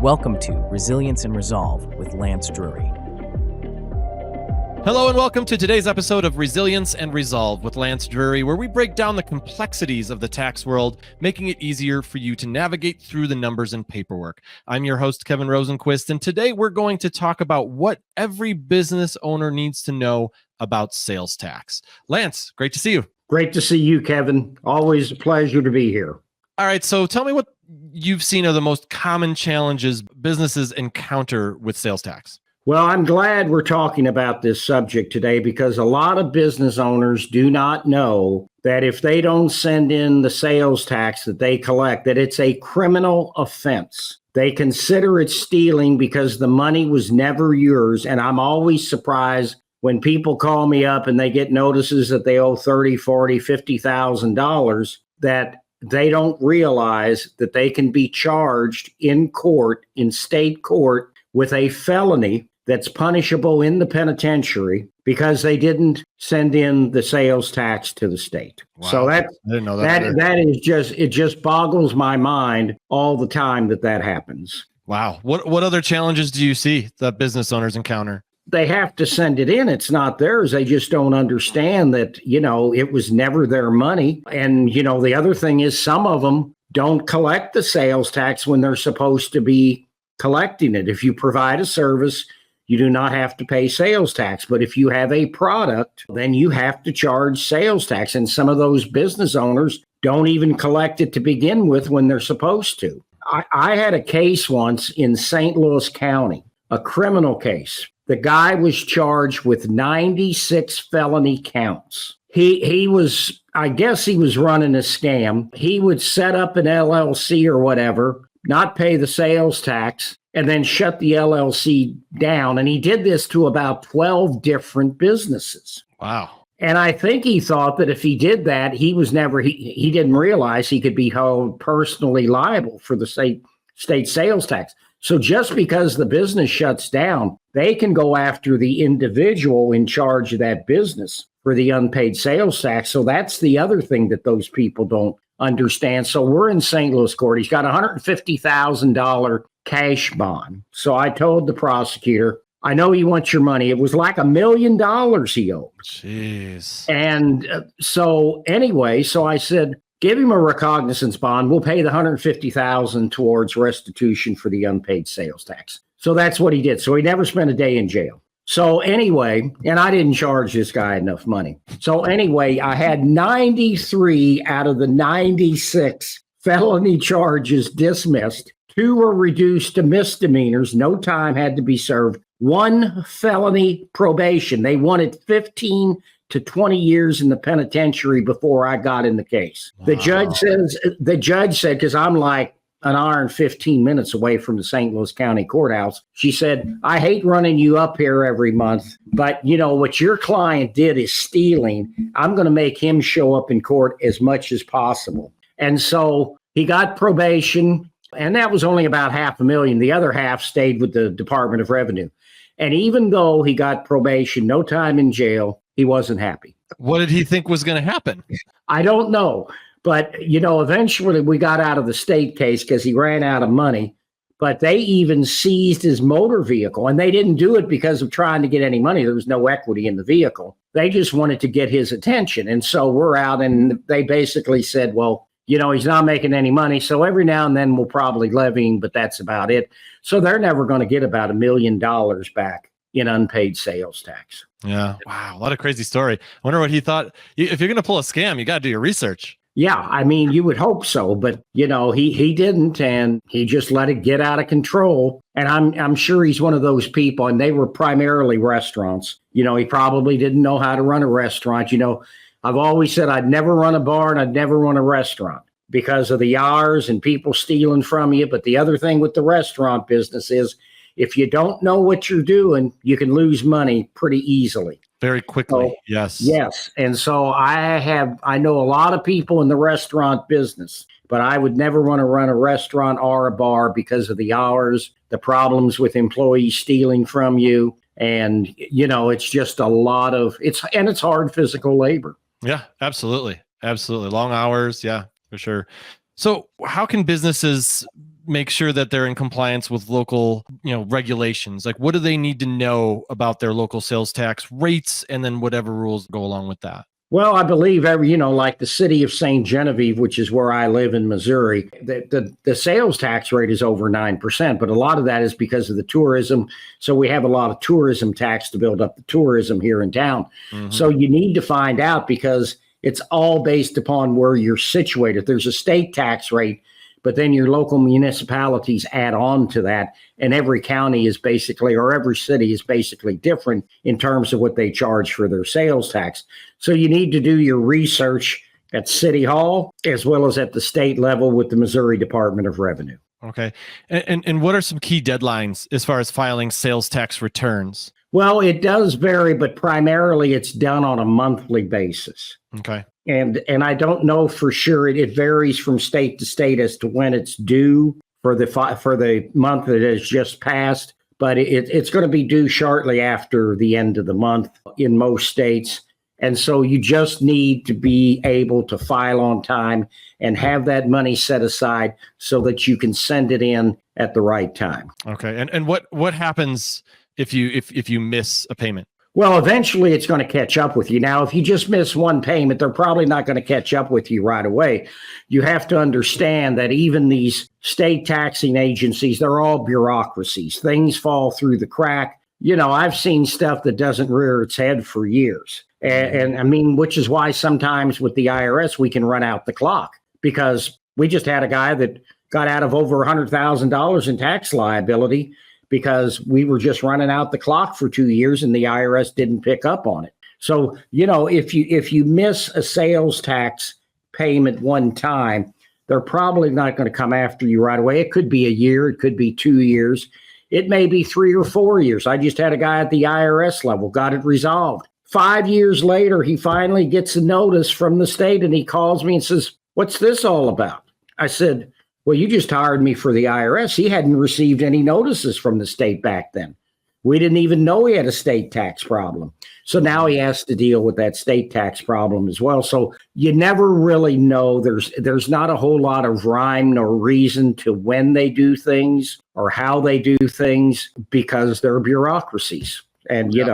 Welcome to Resilience and Resolve with Lance Drury. Hello and welcome to today's episode of Resilience and Resolve with Lance Drury, where we break down the complexities of the tax world, making it easier for you to navigate through the numbers and paperwork. I'm your host, Kevin Rosenquist, and today we're going to talk about what every business owner needs to know about sales tax. Lance, great to see you. Great to see you, Kevin. Always a pleasure to be here. All right, so tell me what you've seen are the most common challenges businesses encounter with sales tax. Well, I'm glad we're talking about this subject today because a lot of business owners do not know that if they don't send in the sales tax that they collect, that it's a criminal offense. They consider it stealing because the money was never yours. And I'm always surprised when people call me up and they get notices that they owe $30,000, $40,000, $50,000, that they don't realize that they can be charged in court, in state court, with a felony that's punishable in the penitentiary because they didn't send in the sales tax to the state. Wow. So I didn't know that. That is just, it just boggles my mind all the time that happens. Wow. What other challenges do you see that business owners encounter? They have to send it in. It's not theirs. They just don't understand that, it was never their money. And, the other thing is some of them don't collect the sales tax when they're supposed to be collecting it. If you provide a service, you do not have to pay sales tax. But if you have a product, then you have to charge sales tax. And some of those business owners don't even collect it to begin with when they're supposed to. I had a case once in St. Louis County, a criminal case. The guy was charged with 96 felony counts. He was, I guess he was running a scam. He would set up an LLC or whatever, not pay the sales tax, and then shut the LLC down. And he did this to about 12 different businesses. Wow. And I think he thought that if he did that, he didn't realize he could be held personally liable for the state sales tax. So just because the business shuts down, they can go after the individual in charge of that business for the unpaid sales tax. So that's the other thing that those people don't understand. So we're in St. Louis court. He's got a $150,000 cash bond. So I told the prosecutor, I know you want your money. It was like $1 million he owed. Jeez. And so I said, give him a recognizance bond. We'll pay the $150,000 towards restitution for the unpaid sales tax. So that's what he did. So he never spent a day in jail. So anyway, and I didn't charge this guy enough money. So anyway, I had 93 out of the 96 felony charges dismissed. 2 were reduced to misdemeanors. No time had to be served. 1 felony probation. They wanted 15 to 20 years in the penitentiary before I got in the case. Wow. The judge said, because I'm like an hour and 15 minutes away from the St. Louis County Courthouse, she said, I hate running you up here every month, but what your client did is stealing. I'm going to make him show up in court as much as possible. And so he got probation, and that was only about $500,000. The other half stayed with the Department of Revenue. And even though he got probation, no time in jail, he wasn't happy. What did he think was going to happen? I don't know. But, eventually we got out of the state case because he ran out of money. But they even seized his motor vehicle. And they didn't do it because of trying to get any money. There was no equity in the vehicle. They just wanted to get his attention. And so we're out, and they basically said, well, he's not making any money. So every now and then we'll probably levy him, but that's about it. So they're never going to get about $1 million back in unpaid sales tax. Yeah. Wow. A lot of crazy story. I wonder what he thought. If you're going to pull a scam, you got to do your research. Yeah. I mean, you would hope so, but he didn't, and he just let it get out of control. And I'm sure he's one of those people, and they were primarily restaurants. He probably didn't know how to run a restaurant. I've always said I'd never run a bar and I'd never run a restaurant because of the hours and people stealing from you. But the other thing with the restaurant business is if you don't know what you're doing, you can lose money pretty easily. Very quickly. So, yes. Yes. And so I know a lot of people in the restaurant business, but I would never want to run a restaurant or a bar because of the hours, the problems with employees stealing from you. And, it's just a lot of it's hard physical labor. Yeah, absolutely. Absolutely. Long hours. Yeah, for sure. So how can businesses make sure that they're in compliance with local, regulations? Like, what do they need to know about their local sales tax rates, and then whatever rules go along with that? Well, I believe like the city of St. Genevieve, which is where I live in Missouri, the sales tax rate is over 9%, but a lot of that is because of the tourism. So we have a lot of tourism tax to build up the tourism here in town. Mm-hmm. So you need to find out, because it's all based upon where you're situated. There's a state tax rate, but then your local municipalities add on to that. And every county is basically, or every city is basically different in terms of what they charge for their sales tax. So you need to do your research at City Hall as well as at the state level with the Missouri Department of Revenue. Okay. And what are some key deadlines as far as filing sales tax returns? Well, it does vary, but primarily it's done on a monthly basis. Okay. And I don't know for sure. It varies from state to state as to when it's due for the month that has just passed. But it's going to be due shortly after the end of the month in most states. And so you just need to be able to file on time and have that money set aside so that you can send it in at the right time. Okay. And what happens if you miss a payment? Well, eventually it's going to catch up with you. Now, if you just miss one payment, they're probably not going to catch up with you right away. You have to understand that even these state taxing agencies, they're all bureaucracies. Things fall through the crack. I've seen stuff that doesn't rear its head for years. And I mean, which is why sometimes with the IRS, we can run out the clock, because we just had a guy that got out of over $100,000 in tax liability because we were just running out the clock for 2 years and the IRS didn't pick up on it. So, if you miss a sales tax payment one time, they're probably not going to come after you right away. It could be a year. It could be 2 years. It may be 3 or 4 years. I just had a guy at the IRS level, got it resolved. 5 years later, he finally gets a notice from the state and he calls me and says, "What's this all about?" I said, "Well, you just hired me for the IRS." He hadn't received any notices from the state back then. We didn't even know he had a state tax problem. So now he has to deal with that state tax problem as well. So you never really know. There's not a whole lot of rhyme nor reason to when they do things or how they do things, because they're bureaucracies. And, you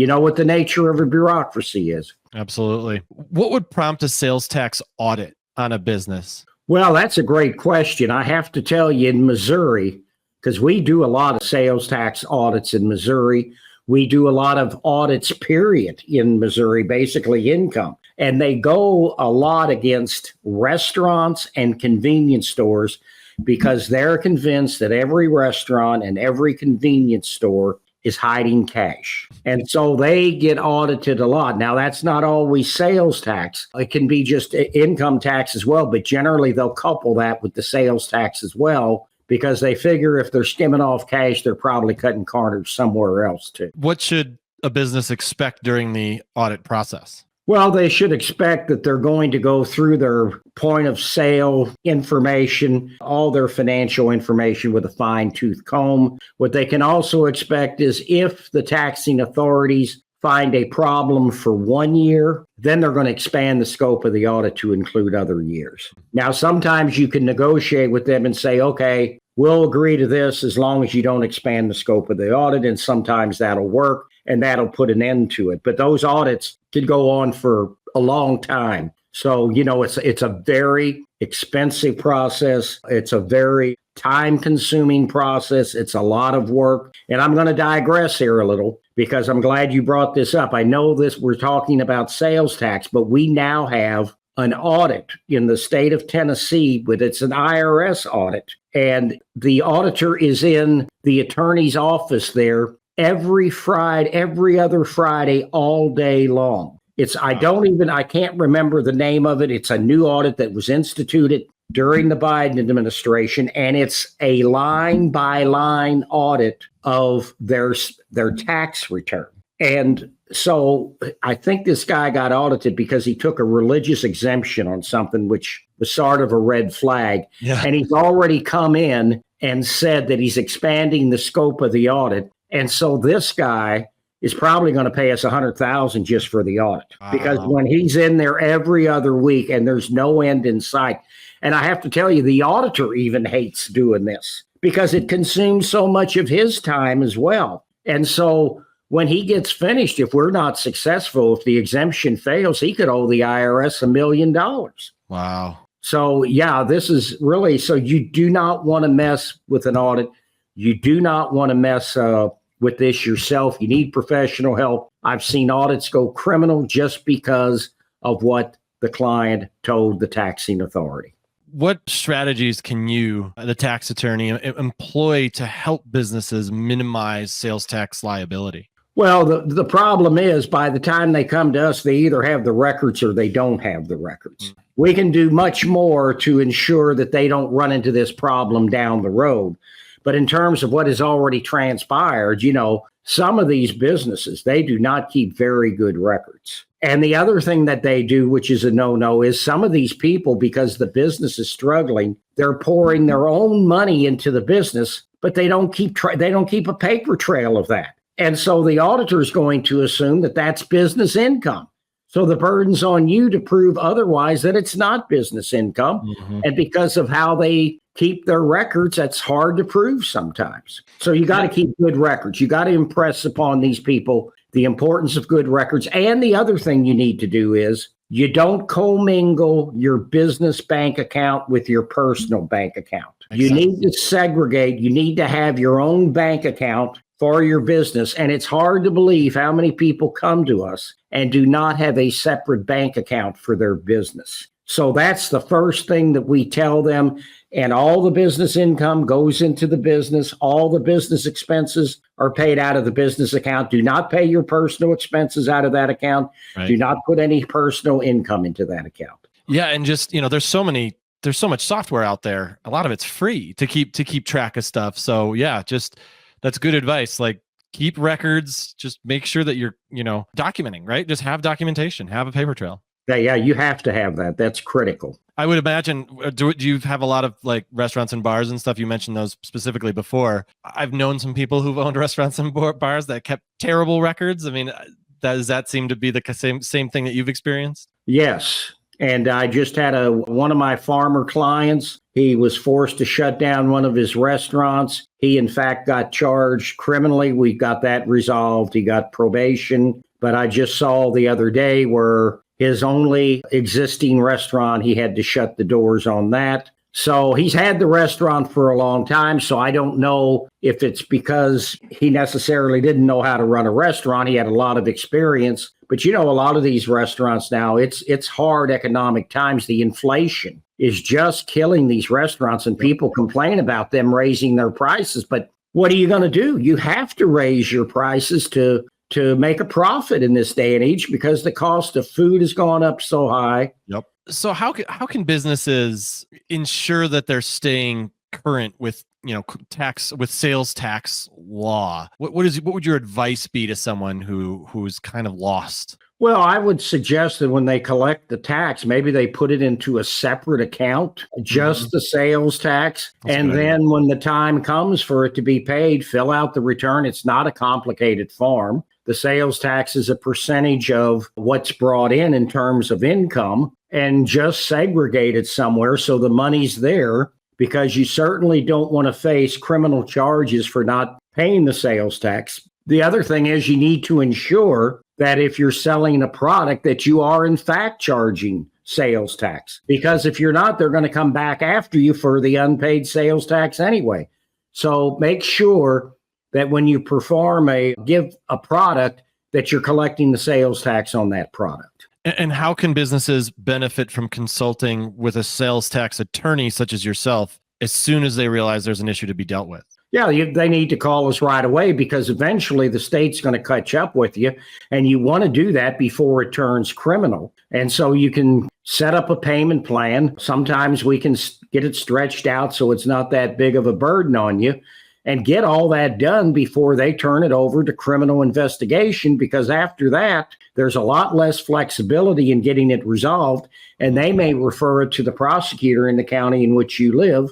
know what the nature of a bureaucracy is. Absolutely. What would prompt a sales tax audit on a business? Well, that's a great question. I have to tell you, in Missouri, because we do a lot of sales tax audits in Missouri, we do a lot of audits, period, in Missouri, basically income. And they go a lot against restaurants and convenience stores because they're convinced that every restaurant and every convenience store is hiding cash. And so they get audited a lot. Now, that's not always sales tax. It can be just income tax as well, but generally they'll couple that with the sales tax as well, because they figure if they're skimming off cash, they're probably cutting corners somewhere else too. What should a business expect during the audit process? Well, they should expect that they're going to go through their point of sale information, all their financial information with a fine-tooth comb. What they can also expect is if the taxing authorities find a problem for 1 year, then they're going to expand the scope of the audit to include other years. Now, sometimes you can negotiate with them and say, okay, we'll agree to this as long as you don't expand the scope of the audit. And sometimes that'll work and that'll put an end to it. But those audits could go on for a long time. So, it's a very expensive process. It's a very time-consuming process. It's a lot of work. And I'm going to digress here a little because I'm glad you brought this up. I know we're talking about sales tax, but we now have an audit in the state of Tennessee, but it's an IRS audit. And the auditor is in the attorney's office there every other Friday, all day long. I can't remember the name of it. It's a new audit that was instituted during the Biden administration, and it's a line by line audit of their tax return. And so I think this guy got audited because he took a religious exemption on something, which was sort of a red flag. Yeah. And he's already come in and said that he's expanding the scope of the audit. And so this guy is probably going to pay us $100,000 just for the audit, because when he's in there every other week and there's no end in sight. And I have to tell you, the auditor even hates doing this because it consumes so much of his time as well. And so when he gets finished, if we're not successful, if the exemption fails, he could owe the IRS $1 million. Wow. So, yeah, this is really, so you do not want to mess with an audit. You do not want to mess with this yourself. You need professional help. I've seen audits go criminal just because of what the client told the taxing authority. What strategies can you, the tax attorney, employ to help businesses minimize sales tax liability? Well, the problem is by the time they come to us, they either have the records or they don't have the records. We can do much more to ensure that they don't run into this problem down the road. But in terms of what has already transpired, some of these businesses, they do not keep very good records. And the other thing that they do, which is a no-no, is some of these people, because the business is struggling, they're pouring their own money into the business, but they don't keep a paper trail of that. And so the auditor is going to assume that that's business income. So the burden's on you to prove otherwise that it's not business income. Mm-hmm. And because of how they keep their records, that's hard to prove sometimes. So you got to keep good records. You got to impress upon these people the importance of good records. And the other thing you need to do is you don't commingle your business bank account with your personal bank account. Exactly. You need to segregate. You need to have your own bank account for your business. And it's hard to believe how many people come to us and do not have a separate bank account for their business. So that's the first thing that we tell them. And all the business income goes into the business. All the business expenses are paid out of the business account. Do not pay your personal expenses out of that account. Right. Do not put any personal income into that account. Yeah. And just, there's so much software out there. A lot of it's free to keep track of stuff. So yeah, that's good advice. Like, keep records, just make sure that you're, documenting, right? Just have documentation, have a paper trail. Yeah, you have to have that. That's critical. I would imagine, do you have a lot of like restaurants and bars and stuff? You mentioned those specifically before. I've known some people who've owned restaurants and bars that kept terrible records. I mean, does that seem to be the same thing that you've experienced? Yes. And I just had one of my farmer clients. He was forced to shut down one of his restaurants. He, in fact, got charged criminally. We got that resolved. He got probation. But I just saw the other day where his only existing restaurant, he had to shut the doors on that. So he's had the restaurant for a long time. So I don't know if it's because he necessarily didn't know how to run a restaurant. He had a lot of experience. But a lot of these restaurants now, it's hard economic times. The inflation is just killing these restaurants, and people complain about them raising their prices. But what are you going to do? You have to raise your prices to make a profit in this day and age because the cost of food has gone up so high. Yep. So how can businesses ensure that they're staying current with with sales tax law? What would your advice be to someone who's kind of lost? Well, I would suggest that when they collect the tax, maybe they put it into a separate account, just the sales tax. That's and then idea. When the time comes for it to be paid, fill out the return. It's not a complicated form. The sales tax is a percentage of what's brought in terms of income, and just segregate it somewhere so the money's there, because you certainly don't want to face criminal charges for not paying the sales tax. The other thing is you need to ensure that if you're selling a product that you are in fact charging sales tax, because if you're not, they're going to come back after you for the unpaid sales tax anyway. So make sure that when you give a product that you're collecting the sales tax on that product. And how can businesses benefit from consulting with a sales tax attorney such as yourself as soon as they realize there's an issue to be dealt with? Yeah, they need to call us right away, because eventually the state's going to catch up with you, and you want to do that before it turns criminal. And so you can set up a payment plan. Sometimes we can get it stretched out so it's not that big of a burden on you, and get all that done before they turn it over to criminal investigation, because after that, there's a lot less flexibility in getting it resolved, and they may refer it to the prosecutor in the county in which you live,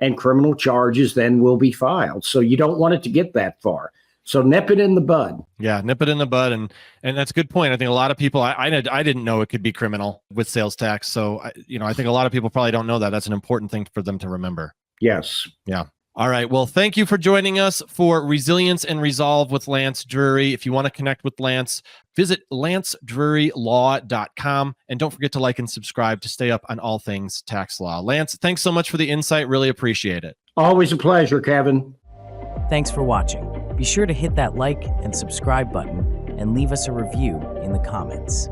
and criminal charges then will be filed. So you don't want it to get that far. So nip it in the bud. Yeah, nip it in the bud. And that's a good point. I think a lot of people, I didn't know it could be criminal with sales tax. So, I think a lot of people probably don't know that. That's an important thing for them to remember. Yes. Yeah. All right. Well, thank you for joining us for Resilience and Resolve with Lance Drury. If you want to connect with Lance, visit lancedrurylaw.com. And don't forget to like and subscribe to stay up on all things tax law. Lance, thanks so much for the insight. Really appreciate it. Always a pleasure, Kevin. Thanks for watching. Be sure to hit that like and subscribe button and leave us a review in the comments.